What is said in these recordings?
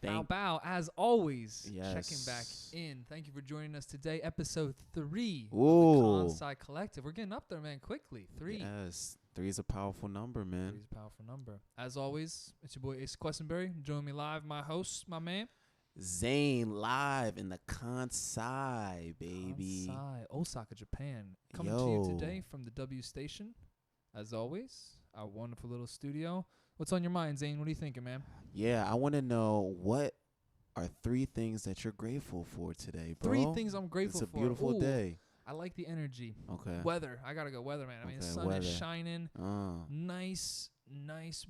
Bow, as always, Yes. checking back in. Thank you for joining us today, episode 3 Ooh. of the Kansai Kollective. We're getting up there, man, quickly. 3. Yes. 3 is a powerful number, man. 3 is a powerful number. As always, it's your boy Ace Questenberry. Joining me live, my host, my man. Zane live in the Kansai, baby. Kansai, Osaka, Japan. Coming to you today from the W Station, as always, our wonderful little studio. What's on your mind, Zane? What are you thinking, man? Yeah, I want to know what are 3 things that you're grateful for today, bro? 3 things I'm grateful for. It's a beautiful day. I like the energy. Okay. Weather. I got to go weather, man. I mean, the sun is shining. Nice,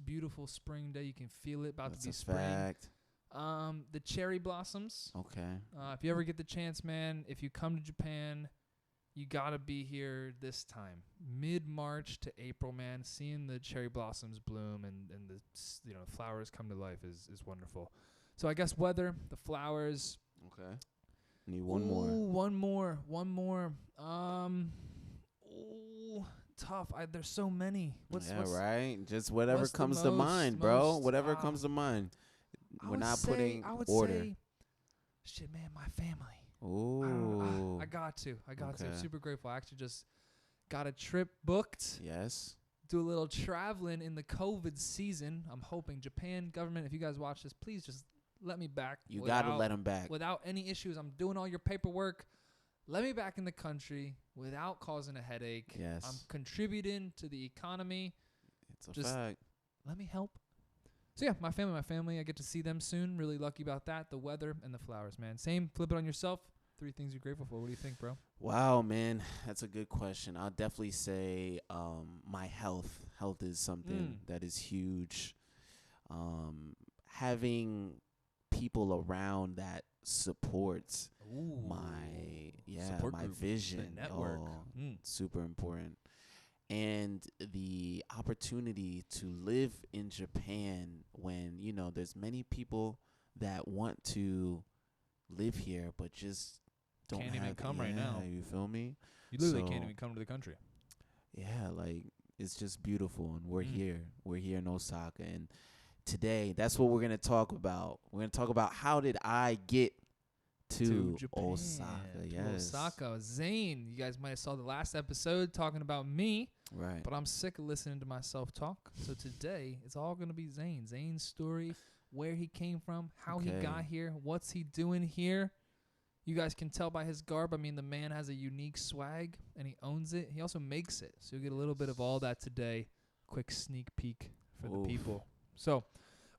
beautiful spring day. You can feel it. About to be spring. Fact. The cherry blossoms. Okay. If you ever get the chance, man, if you come to Japan, you got to be here this time. Mid-March to April, man. Seeing the cherry blossoms bloom and the flowers come to life is wonderful. So I guess weather, the flowers. Okay. Need one more. One more. Tough. There's so many. What's right? Just whatever comes to mind, bro. Whatever comes to mind. We're not putting order. I would say, shit, man, my family. Ooh. I got to. Super grateful. I actually just got a trip booked. Yes. Do a little traveling in the COVID season. I'm hoping Japan government, if you guys watch this, please just let me back. You got to let them back. Without any issues. I'm doing all your paperwork. Let me back in the country without causing a headache. Yes. I'm contributing to the economy. It's a fact. Let me help. So, yeah, my family. I get to see them soon. Really lucky about that. The weather and the flowers, man. Same. Flip it on yourself. 3 things you're grateful for. What do you think, bro? Wow, man. That's a good question. I'll definitely say my health. Health is something that is huge. Having people around that supports my vision. The network. Super important. And the opportunity to live in Japan when, there's many people that want to live here but just can't even come right now. You feel me? You literally can't even come to the country. Yeah, like it's just beautiful, and we're here. We're here in Osaka, and today that's what we're gonna talk about. We're gonna talk about how did I get to Japan, Osaka. Yes. Osaka. Zane, you guys might have saw the last episode talking about me. Right. But I'm sick of listening to myself talk. So today, it's all going to be Zane. Zane's story, where he came from, how he got here, what's he doing here. You guys can tell by his garb. I mean, the man has a unique swag, and he owns it. He also makes it. So you'll get a little bit of all that today. Quick sneak peek for the people. So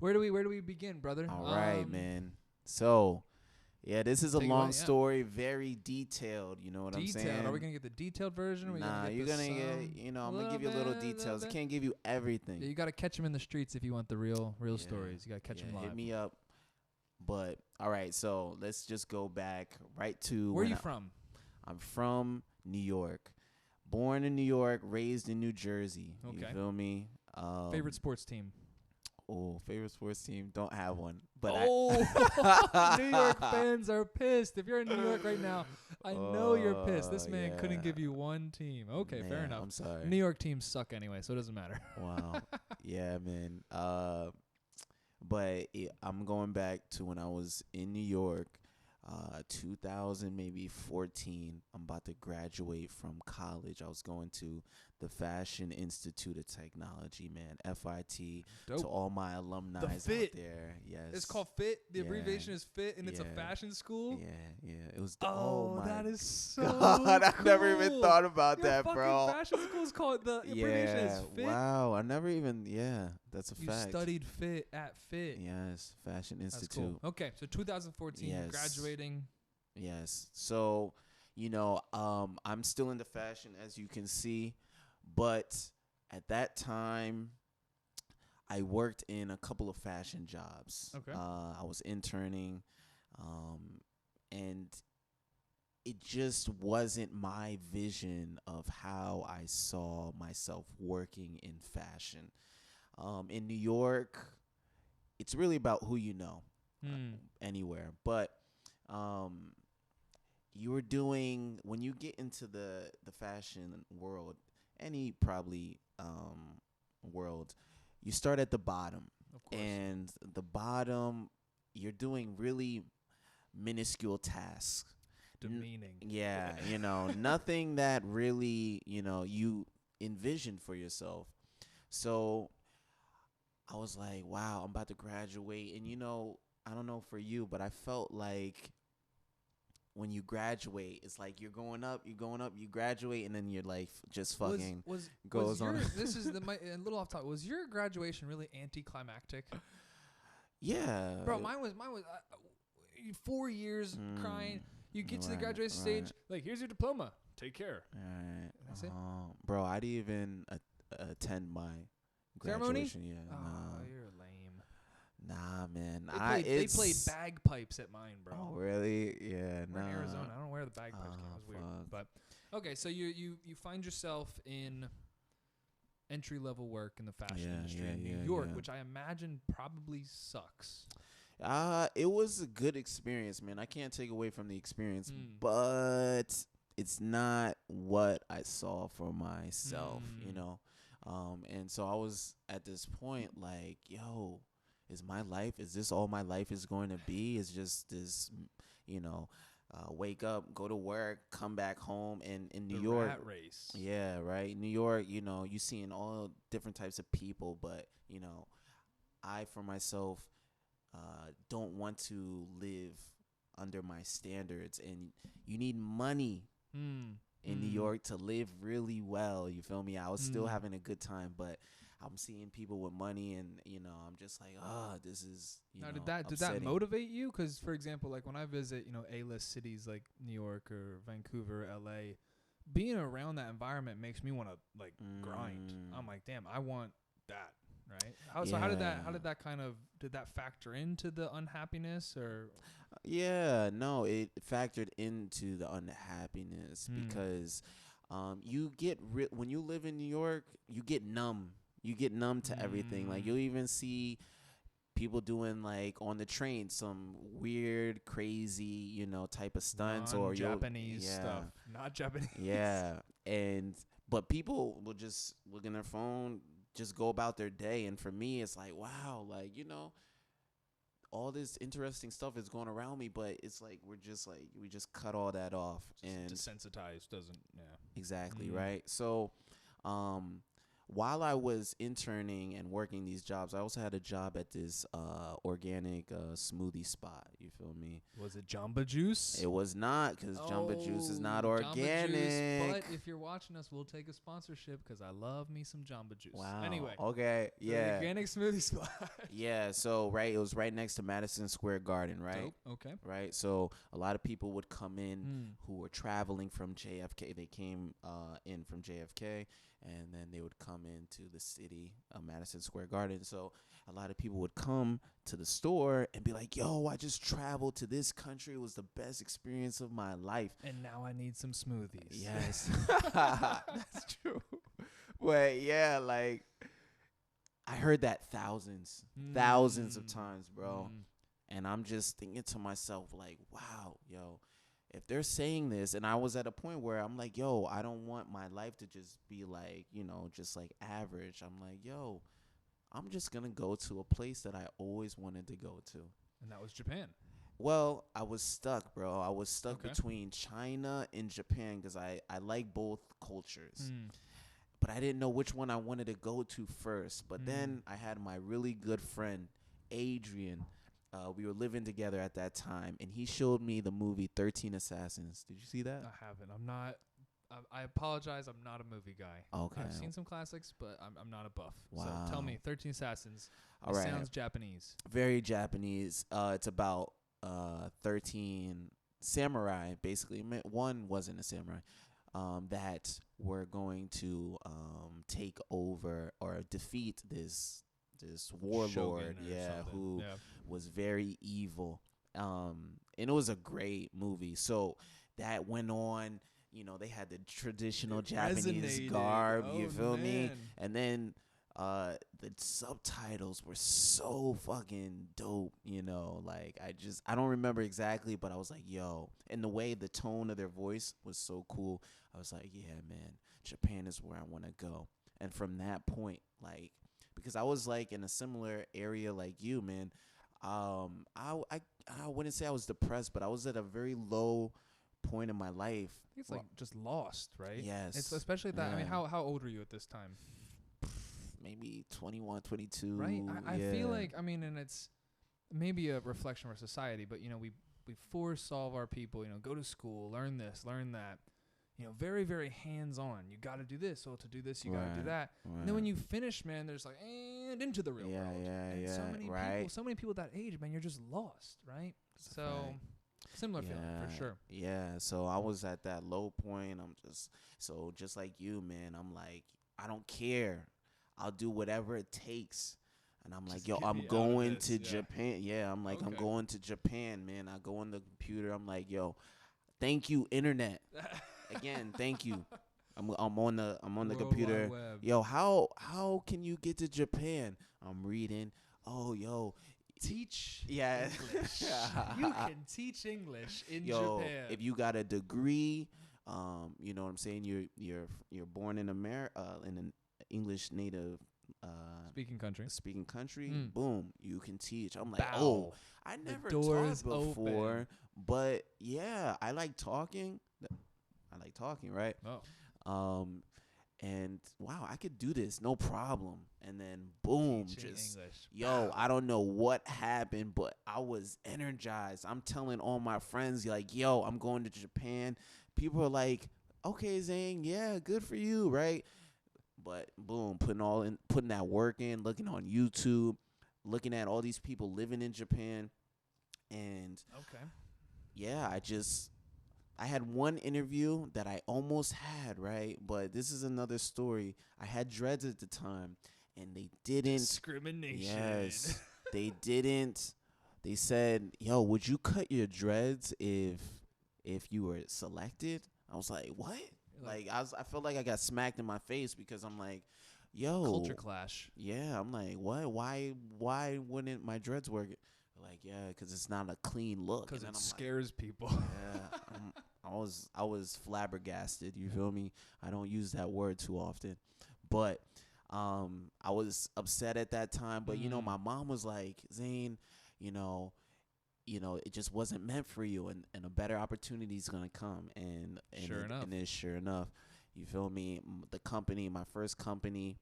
where do we begin, brother? All right, man. So... yeah, this is a long story, very detailed. You know what I'm saying? Are we going to get the detailed version? You're going to get, I'm going to give you a little details. I can't give you everything. Yeah, you got to catch them in the streets if you want the real stories. You got to catch them live. Hit me up. But, all right, so let's just go back right to... where are you from? I'm from New York. Born in New York, raised in New Jersey. Okay. You feel me? Favorite sports team? Oh, favorite sports team? Don't have one. But New York fans are pissed. If you're in New York right now, I know you're pissed. This man couldn't give you one team. Okay, fair enough. I'm sorry. New York teams suck anyway, so it doesn't matter. Wow. Yeah, man. But I'm going back to when I was in New York, 2014. I'm about to graduate from college. I was going to the Fashion Institute of Technology, man. FIT. Dope. To all my alumni out there. Yes. It's called FIT. The abbreviation is FIT, and it's a fashion school. Yeah. It was. That is so God, cool. I never even thought about that, bro. Fashion school is called the abbreviation is FIT. Wow, I never even. Yeah, that's a fact. You studied FIT at FIT. Yes, Fashion Institute. That's cool. Okay, so 2014, you're graduating. Yes. So, I'm still into fashion, as you can see. But at that time, I worked in a couple of fashion jobs. Okay. I was interning, and it just wasn't my vision of how I saw myself working in fashion. In New York, it's really about who you know anywhere. But you were doing, when you get into the fashion world, any probably world, you start at the bottom. Of course. And the bottom, you're doing really minuscule tasks. Demeaning. Yeah, nothing that really, you envision for yourself. So I was like, wow, I'm about to graduate. And, I don't know for you, but I felt like when you graduate, it's like you're going up, you graduate, and then your life just fucking goes on. This is a little off topic. Was your graduation really anticlimactic? Yeah. Bro, mine was 4 years crying. You get to the graduation stage, like, here's your diploma. Take care. All right. That's it. Bro, I didn't even attend my ceremony. graduation. Yeah. Oh, you're lame. Nah, man. They played bagpipes at mine, bro. Oh, really? Yeah. We're in Arizona. I don't know where the bagpipes came. It was weird. But okay, so you find yourself in entry-level work in the fashion industry in New York, which I imagine probably sucks. It was a good experience, man. I can't take away from the experience, but it's not what I saw for myself, and so I was at this point like, yo, is this all my life is going to be? Is just this, wake up, go to work, come back home, and in New York, rat race. Yeah, right. New York, you seeing all different types of people, but I for myself don't want to live under my standards, and you need money in New York to live really well. You feel me? I was still having a good time, but I'm seeing people with money, and I'm just like, this is now, did that motivate you? Because, for example, like when I visit A-list cities like New York or Vancouver, LA, being around that environment makes me want to like grind. I'm like, damn, I want that. Right. So how did that factor into the unhappiness or? Yeah, no, it factored into the unhappiness because you get when you live in New York, you get numb. You get numb to everything. Like you'll even see people doing like on the train some weird, crazy, type of stunts or Japanese stuff. Not Japanese. Yeah, but people will just look in their phone, just go about their day, and for me, it's like, wow, like all this interesting stuff is going around me, but it's like we just cut all that off and desensitized, doesn't exactly right. So, while I was interning and working these jobs, I also had a job at this organic smoothie spot. You feel me? Was it Jamba Juice? It was not, because Jamba Juice is not organic. Jamba Juice, but if you're watching us, we'll take a sponsorship because I love me some Jamba Juice. Wow. Anyway. Okay. Yeah. The organic smoothie spot. Yeah. So, it was right next to Madison Square Garden, right? Dope. Okay. Right. So, a lot of people would come in who were traveling from JFK. They came in from JFK. And then they would come into the city of Madison Square Garden. So a lot of people would come to the store and be like, yo, I just traveled to this country. It was the best experience of my life. And now I need some smoothies. Yes. That's true. But yeah, like I heard that thousands of times, bro. And I'm just thinking to myself like, wow, yo. If they're saying this, and I was at a point where I'm like, yo, I don't want my life to just be like, just like average. I'm like, yo, I'm just going to go to a place that I always wanted to go to. And that was Japan. Well, I was stuck, bro. I was stuck between China and Japan because I like both cultures. But I didn't know which one I wanted to go to first. But then I had my really good friend, Adrian. We were living together at that time, and he showed me the movie 13 Assassins. Did you see that? I haven't. I'm not. I apologize. I'm not a movie guy. Okay. I've seen some classics, but I'm not a buff. Wow. So tell me, 13 Assassins. All right. Sounds Japanese. Very Japanese. It's about 13 samurai. Basically, one wasn't a samurai. That were going to take over or defeat this warlord, who was very evil. And it was a great movie. So that went on, they had the traditional Japanese garb, you feel me? And then the subtitles were so fucking dope, like I don't remember exactly, but I was like, yo, and the way the tone of their voice was so cool. I was like, yeah, man, Japan is where I want to go. And from that point, like, because I was like in a similar area like you, man, I wouldn't say I was depressed, but I was at a very low point in my life. It's like just lost, right? Yes. It's especially that. I mean, how old were you at this time? Maybe 21, 22. Right. I feel like, I mean, and it's maybe a reflection of our society, but we force all of our people, go to school, learn this, learn that. Very, very hands-on. You got to do this. So to do this, you got to do that. Right. And then when you finish, man, there's like, and into the real world. And so many people at that age, man, you're just lost, right? So similar feeling for sure. Yeah. So I was at that low point. Just like you, man, I'm like, I don't care. I'll do whatever it takes. And I'm like, yo, I'm going to Japan. Yeah, I'm like, I'm going to Japan, man. I go on the computer. I'm like, yo, thank you, internet. Again, thank you. I'm on the computer. Yo, how can you get to Japan? I'm reading. Oh, yo, teach English. You can teach English in Japan. If you got a degree, you know what I'm saying. You're born in America, in an English native speaking country. Boom, you can teach. I'm like, oh, I never taught before, open. But yeah, I like talking. Right? Oh. And wow, I could do this, no problem. And then boom, teaching just English. Yo, I don't know what happened, but I was energized. I'm telling all my friends, like, yo, I'm going to Japan. People are like, okay, Zane, yeah, good for you, right? But boom, putting that work in, looking on YouTube, looking at all these people living in Japan, and yeah, I had one interview that I almost had, right? But this is another story. I had dreads at the time, and they didn't. Discrimination. Yes, they didn't. They said, yo, would you cut your dreads if you were selected? I was like, what? Like, I felt like I got smacked in my face because I'm like, yo. Culture clash. Yeah, I'm like, what? Why wouldn't my dreads work? Like, yeah, because it's not a clean look. Because it scares people. Yeah, I was flabbergasted. You feel me? I don't use that word too often, but I was upset at that time. But my mom was like, Zane, it just wasn't meant for you, and a better opportunity is gonna come. And sure enough, you feel me? My first company,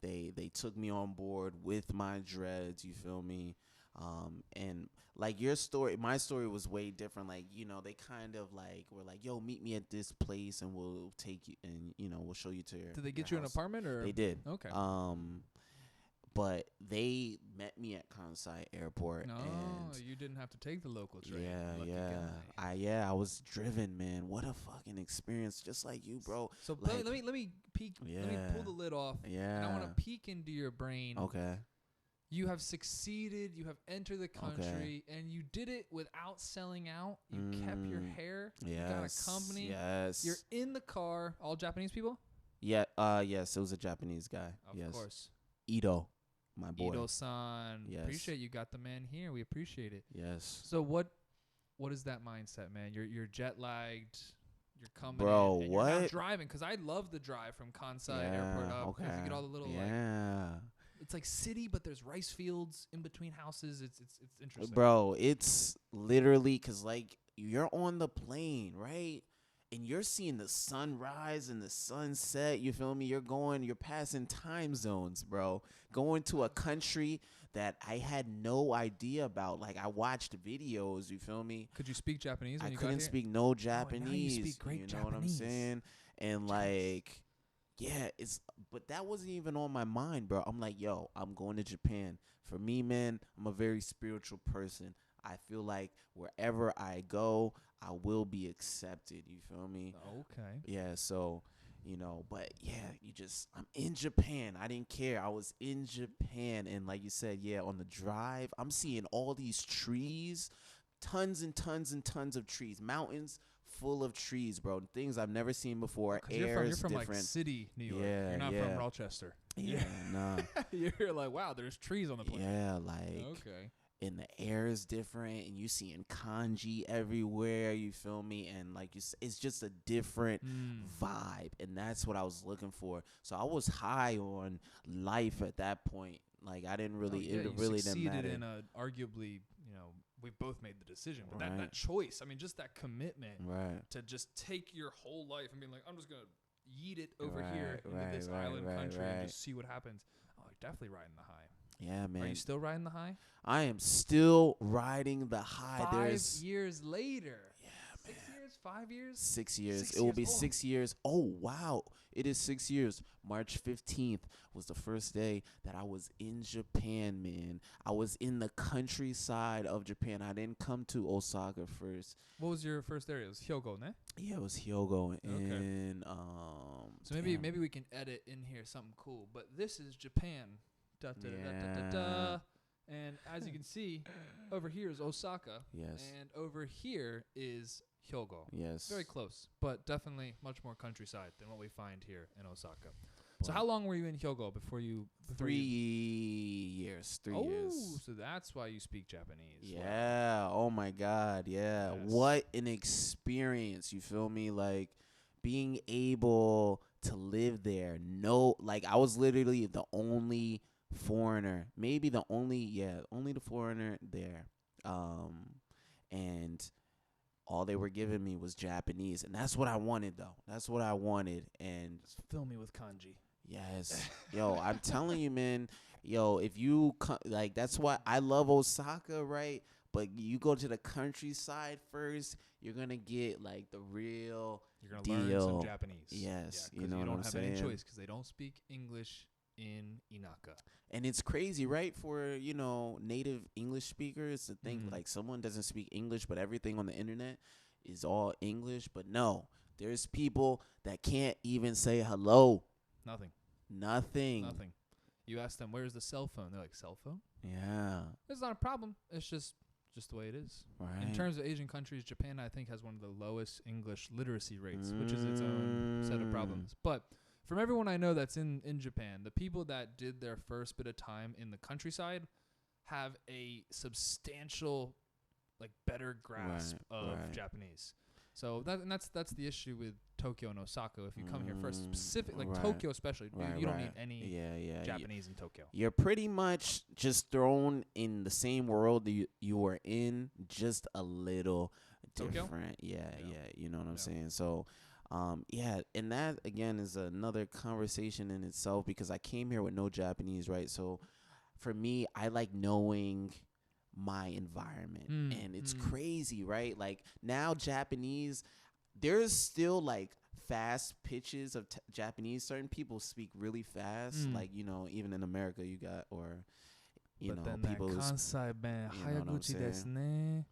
they took me on board with my dreads, you feel me? And like my story was way different. Like, they kind of like were like, yo, meet me at this place and we'll take you and we'll show you to your Did they get you house. an apartment or? They did. Okay. But they met me at Kansai Airport. No, and you didn't have to take the local train. I was driven, man. What a fucking experience, just like you, bro. So like, let me peek. Yeah. Let me pull the lid off. Yeah. And I want to peek into your brain. Okay. You have succeeded. You have entered the country, and you did it without selling out. You kept your hair. Yes. You got a company. Yes. You're in the car. All Japanese people? Yeah. Yes, it was a Japanese guy. Of course. Ito, my boy. Ito-san. Yes. Appreciate you got the man here. We appreciate it. Yes. So what is that mindset, man? You're jet lagged. You're coming Bro, in, what? You're not driving, because I love the drive from Kansai Airport up. Okay. You get all the little it's like city, but there's rice fields in between houses. It's interesting. Bro, it's literally because like you're on the plane, right? And you're seeing the sunrise and the sunset. You feel me? You're passing time zones, bro. Going to a country that I had no idea about. Like, I watched videos. You feel me? Could you speak Japanese when I you couldn't got here? speak no Japanese. Oh, now you speak great know Japanese. What I'm saying? And like, yeah, but that wasn't even on my mind, bro. I'm like, yo, I'm going to Japan. For me, man, I'm a very spiritual person. I feel like wherever I go, I will be accepted. You feel me? Okay. Yeah, so, but yeah, I'm in Japan. I didn't care. I was in Japan. And like you said, yeah, on the drive, I'm seeing all these trees, tons and tons and tons of trees, mountains full of trees, bro. Things I've never seen before. You're from different. Like city, New York. Yeah, you're not from Rochester. Yeah, nah. You're like, wow, there's trees on the plane. Yeah, like, okay. And the air is different, and you seeing kanji everywhere. You feel me? And like it's just a different vibe, and that's what I was looking for. So I was high on life at that point. Like I didn't really, it really didn't matter. succeeded in arguably, we've both made the decision, but that choice, I mean, just that commitment to just take your whole life and be like, I'm just gonna yeet it over here into this island country and just see what happens. Oh, you're definitely riding the high. Yeah, man. Are you still riding the high? I am still riding the high. 5 years later. Yeah, 6 years? 5 years? 6 years. It will be 6 years. Oh, wow. It is 6 years. March 15th was the first day that I was in Japan, man. I was in the countryside of Japan. I didn't come to Osaka first. What was your first area? It was Hyogo, ne? Yeah, it was Hyogo. Okay. And, so maybe we can edit in here something cool. But this is Japan. Da, da, da, da, da, da. And as you can see, over here is Osaka. Yes. And over here is Hyogo. Yes. Very close, but definitely much more countryside than what we find here in Osaka. So how long were you in Hyogo before you... 3 years. 3 years. Oh, so that's why you speak Japanese. Yeah. Wow. Oh, my God. Yeah. Yes. What an experience. You feel me? Like, being able to live there. I was literally the only foreigner. Maybe the only the foreigner there. And... all they were giving me was Japanese. And that's what I wanted, though. That's what I wanted. And just fill me with kanji. Yes. Yo, I'm telling you, man. Yo, if you, that's why I love Osaka, right? But you go to the countryside first, you're going to get, the real You're going to learn some Japanese. Yes. Yeah, you know what I'm saying? You don't have any choice because they don't speak English in Inaka. And it's crazy, right? For, native English speakers to think someone doesn't speak English, but everything on the internet is all English. But no, there's people that can't even say hello. Nothing. You ask them, where's the cell phone? They're like, cell phone? Yeah. It's not a problem. It's just the way it is. Right. In terms of Asian countries, Japan, I think, has one of the lowest English literacy rates, which is its own set of problems. But from everyone I know that's in Japan, the people that did their first bit of time in the countryside have a substantial, better grasp of Japanese. So that's the issue with Tokyo and Osaka. If you come here first, Tokyo especially, you don't need any Japanese in Tokyo. You're pretty much just thrown in the same world you were in, just a little different. Yeah, you know what I'm saying? So, and that, again, is another conversation in itself because I came here with no Japanese, right? So, for me, I like knowing my environment, and it's crazy, right? Now Japanese, there's still fast pitches of Japanese. Certain people speak really fast, even in America you got, or then people that Kansai band, Hayaguchi desu ne.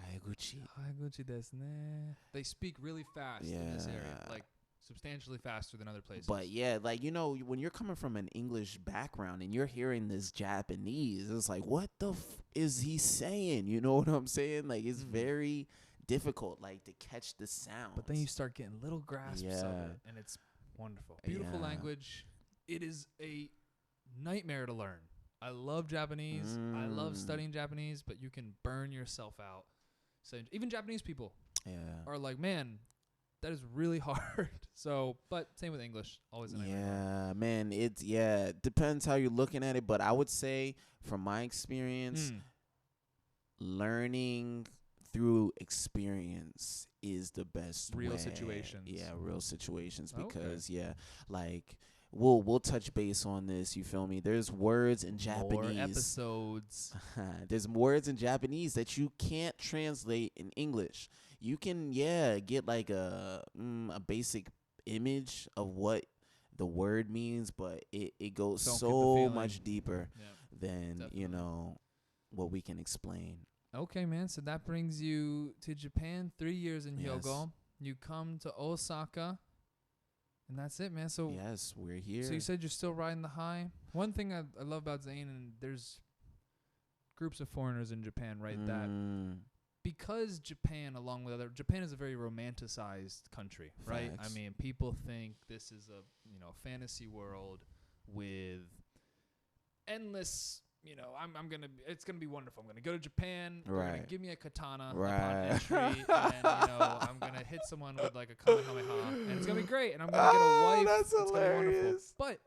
Hayaguchi desu ne. They speak really fast in this area, substantially faster than other places. But when you're coming from an English background and you're hearing this Japanese, it's like, what the is he saying? You know what I'm saying? It's very difficult, to catch the sound. But then you start getting little grasps of it, and it's wonderful. Beautiful language. It is a nightmare to learn. I love Japanese. I love studying Japanese, but you can burn yourself out. So even Japanese people are like, man, that is really hard. So, but same with English. Always an Yeah, man. It depends how you're looking at it. But I would say, from my experience, learning through experience is the best real way. situations. Yeah, real situations. Because, we'll touch base on this. You feel me? There's words in Japanese. More episodes. There's words in Japanese that you can't translate in English. You can, get a basic image of what the word means, but it goes so much deeper than, what we can explain. Okay, man. So that brings you to Japan, 3 years in Hyogo. You come to Osaka, and that's it, man. So yes, we're here. So you said you're still riding the high. One thing I love about Zane, and there's groups of foreigners in Japan, right, that... because Japan is a very romanticized country, right? Facts. I mean, people think this is a, fantasy world with endless, it's going to be wonderful. I'm going to go to Japan. They're going to give me a katana upon entry. And, I'm going to hit someone with a kamehameha. And it's going to be great. And I'm going to get a wife. That's hilarious. Gonna be wonderful. But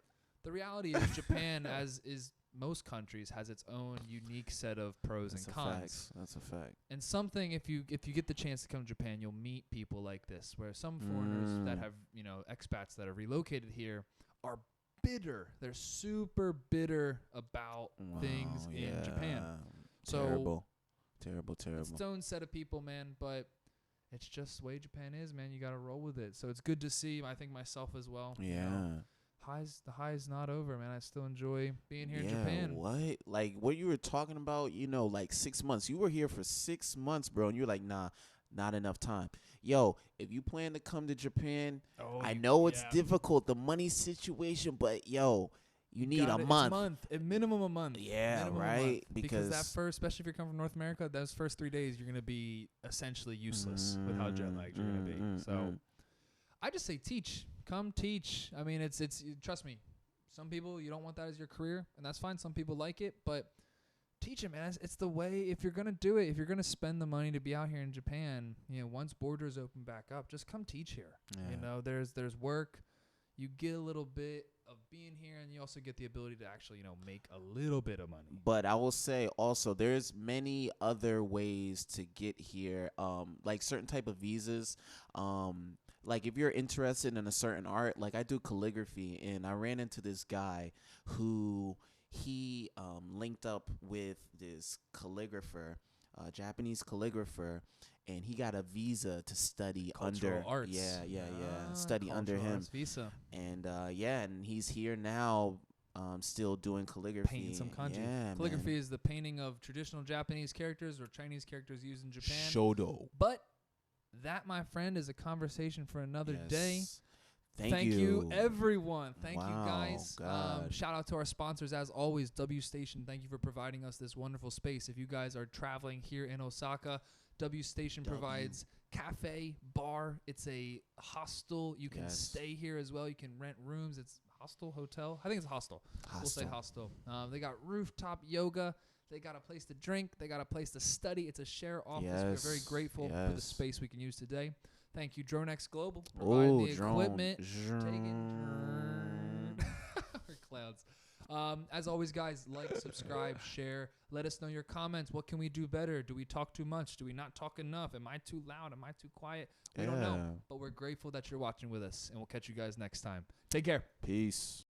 the reality is Japan, as is most countries has its own unique set of pros and cons. That's a fact. And something, if you get the chance to come to Japan, you'll meet people like this, where some foreigners that have, expats that are relocated here are bitter. They're super bitter about things in Japan. So Terrible. It's its own set of people, man, but it's just the way Japan is, man. You got to roll with it. So it's good to see, I think, myself as well. Yeah. The high's not over, man. I still enjoy being here in Japan. What? Like what you were talking about, like 6 months. You were here for 6 months, bro, and you're like, nah, not enough time. Yo, if you plan to come to Japan, I know it's difficult, the money situation, but yo, you need a month. A minimum a month. Yeah, minimum right. Because that first, especially if you're coming from North America, those first 3 days you're gonna be essentially useless with how jet lagged you're gonna be. So I just say teach. Come teach. I mean, it's trust me. Some people, you don't want that as your career, and that's fine. Some people like it, but teach it, man. It's the way. If you're gonna do it, if you're gonna spend the money to be out here in Japan, once borders open back up, just come teach here. Yeah. There's work. You get a little bit of being here, and you also get the ability to actually, make a little bit of money. But I will say also, there's many other ways to get here. Like certain type of visas. Like if you're interested in a certain art, like I do calligraphy, and I ran into this guy who he linked up with this calligrapher, Japanese calligrapher, and he got a visa to study cultural arts. Study under him. Visa. And and he's here now, still doing calligraphy. Painting some kanji. Yeah, calligraphy is the painting of traditional Japanese characters or Chinese characters used in Japan. Shodo. But that, my friend, is a conversation for another day. Thank you, everyone. Thank you, guys. God. Shout out to our sponsors, as always, W Station. Thank you for providing us this wonderful space. If you guys are traveling here in Osaka, W Station provides cafe, bar. It's a hostel. You can stay here as well. You can rent rooms. It's hostel, hotel. I think it's a hostel. We'll say hostel. They got rooftop yoga. They got a place to drink. They got a place to study. It's a share office. We're very grateful for the space we can use today. Thank you, DroneX Global, providing the equipment. We're clowns. As always, guys, like, subscribe, share. Let us know your comments. What can we do better? Do we talk too much? Do we not talk enough? Am I too loud? Am I too quiet? We don't know. But we're grateful that you're watching with us, and we'll catch you guys next time. Take care. Peace.